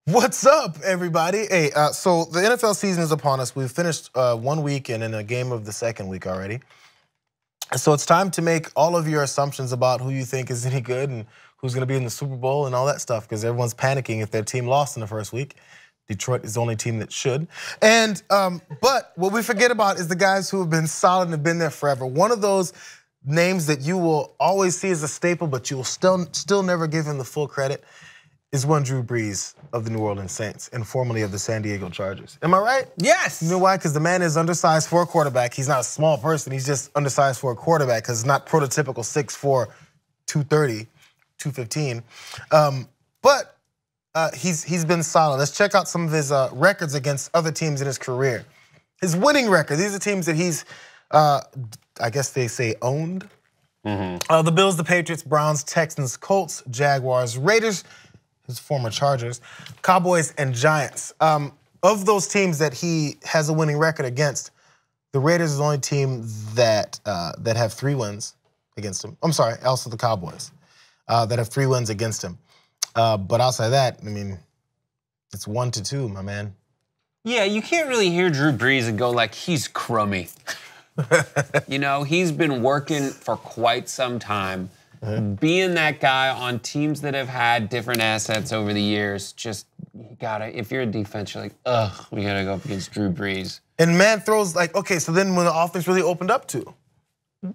What's up, everybody? Hey, so the NFL season is upon us. We've finished 1 week and in a game of the second week already. So it's time to make all of your assumptions about who you think is any good and who's going to be in the Super Bowl and all that stuff, because everyone's panicking if their team lost in the first week. Detroit is the only team that should. And but what we forget about is the guys who have been solid and have been there forever. One of those names that you will always see as a staple, but you will still never give him the full credit, is one Drew Brees of the New Orleans Saints and formerly of the San Diego Chargers. Am I right? Yes. You know why? Because the man is undersized for a quarterback. He's not a small person. He's just undersized for a quarterback because it's not prototypical 6'4", 230, 215. But he's been solid. Let's check out some of his records against other teams in his career. His winning record. These are teams that he's, I guess they say, owned. The Bills, the Patriots, Browns, Texans, Colts, Jaguars, Raiders, his former Chargers, Cowboys, and Giants. Of those teams that he has a winning record against, the Raiders is the only team that that have 3 wins against him. I'm sorry, also the Cowboys that have 3 wins against him. But outside that, I mean, it's 1-2, my man. Yeah, you can't really hear Drew Brees and go like, he's crummy. You know, he's been working for quite some time. Being that guy on teams that have had different assets over the years, just, you gotta, if you're a defense, you're like, ugh, we gotta go up against Drew Brees. And man throws like, okay, so then when the offense really opened up too,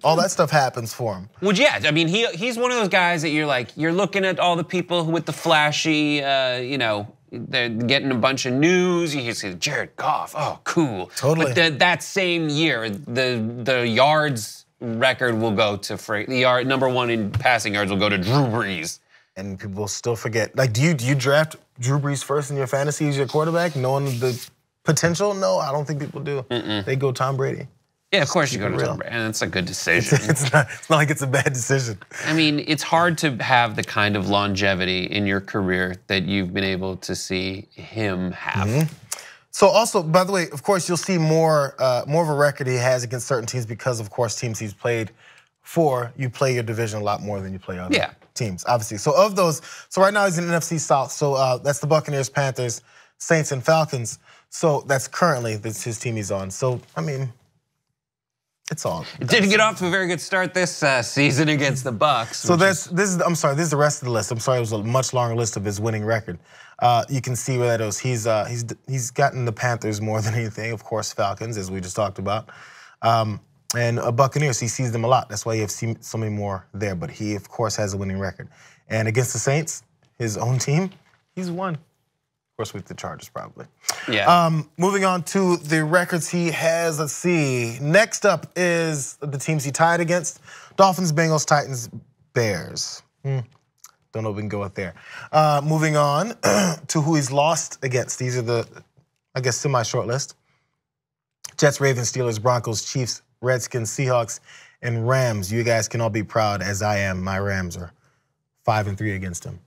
all that stuff happens for him. Well, yeah, I mean, he's one of those guys that you're like, you're looking at all the people with the flashy, you know, they're getting a bunch of news. You see Jared Goff, oh, cool. Totally. But that same year, the yards record will go to the #1 in passing yards will go to Drew Brees. And people still forget. Like, do you draft Drew Brees first in your fantasy as your quarterback, knowing the potential? No, I don't think people do. They go Tom Brady. Yeah, of course you go to Tom Brady, and it's a good decision. It's not like it's a bad decision. I mean, it's hard to have the kind of longevity in your career that you've been able to see him have. So also, by the way, of course, you'll see more of a record he has against certain teams because, of course, teams he's played for, you play your division a lot more than you play other teams, obviously. So of those, so right now he's in the NFC South. So that's the Buccaneers, Panthers, Saints, and Falcons. So that's currently his team he's on. So, I mean, it's all. It didn't get off to a very good start this season against the Bucs. So this is the rest of the list. I'm sorry, it was a much longer list of his winning record. You can see where that is. He's gotten the Panthers more than anything. Of course, Falcons, as we just talked about, and Buccaneers. He sees them a lot. That's why you have seen so many more there. But he, of course, has a winning record. And against the Saints, his own team, he's won. Of course, with the Chargers, probably. Yeah. Moving on to the records he has. Let's see. Next up is the teams he tied against: Dolphins, Bengals, Titans, Bears. Don't know if we can go with there. Moving on to who he's lost against. These are the, I guess, semi-short list: Jets, Ravens, Steelers, Broncos, Chiefs, Redskins, Seahawks, and Rams. You guys can all be proud, as I am. My Rams are 5-3 against him.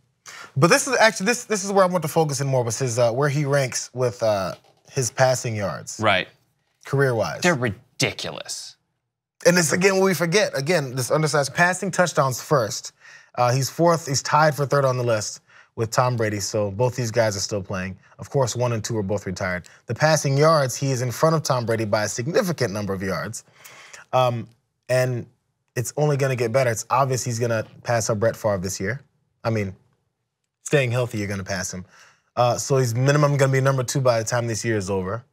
But this is actually this is where I want to focus in more, was his where he ranks with his passing yards. Right. Career-wise. They're ridiculous. And it's again what we forget. Again, this undersized passing touchdowns first. He's 4th. He's tied for 3rd on the list with Tom Brady. So both these guys are still playing. Of course, 1 and 2 are both retired. The passing yards, he is in front of Tom Brady by a significant number of yards. And it's only going to get better. It's obvious he's going to pass up Brett Favre this year. I mean, staying healthy, you're going to pass him. So he's minimum going to be #2 by the time this year is over.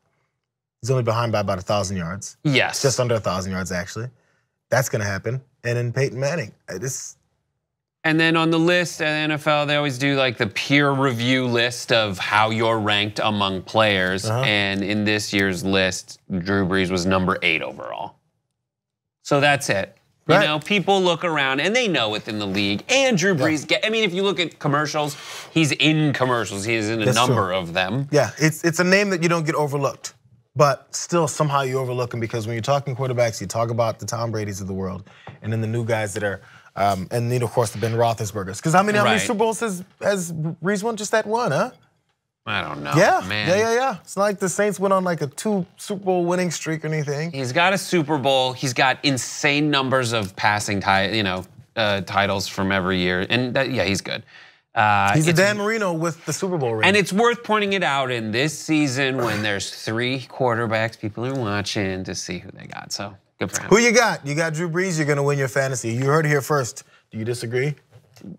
He's only behind by about 1,000 yards. Yes. Just under 1,000 yards, actually. That's going to happen. And then Peyton Manning. And then on the list at the NFL, they always do like the peer review list of how you're ranked among players. And in this year's list, Drew Brees was #8 overall. So that's it. You know, people look around and they know within the league. And Drew Brees, I mean, if you look at commercials, he's in commercials. He is in a number of them. Yeah, it's a name that you don't get overlooked. But still, somehow you overlook him, because when you're talking quarterbacks, you talk about the Tom Brady's of the world, and then the new guys that are, and then of course the Ben Roethlisbergers. Because how many Super Bowls has Brees won? Just that one, huh? I don't know, man. Yeah. It's not like the Saints went on like a 2 Super Bowl winning streak or anything. He's got a Super Bowl. He's got insane numbers of passing titles from every year, and yeah, he's good. He's a Dan Marino with the Super Bowl ring. And it's worth pointing it out in this season when there's 3 quarterbacks people are watching to see who they got. So good for him. Who you got? You got Drew Brees. You're gonna win your fantasy. You heard it here first. Do you disagree?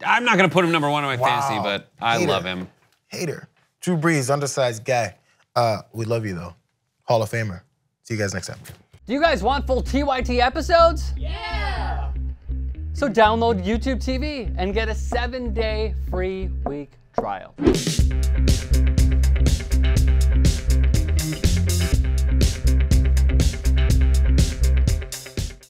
I'm not gonna put him #1 on my fantasy, but I love him. Hater. Drew Brees, undersized guy. We love you though. Hall of Famer. See you guys next time. Do you guys want full TYT episodes? Yeah! So download YouTube TV and get a 7-day free week trial.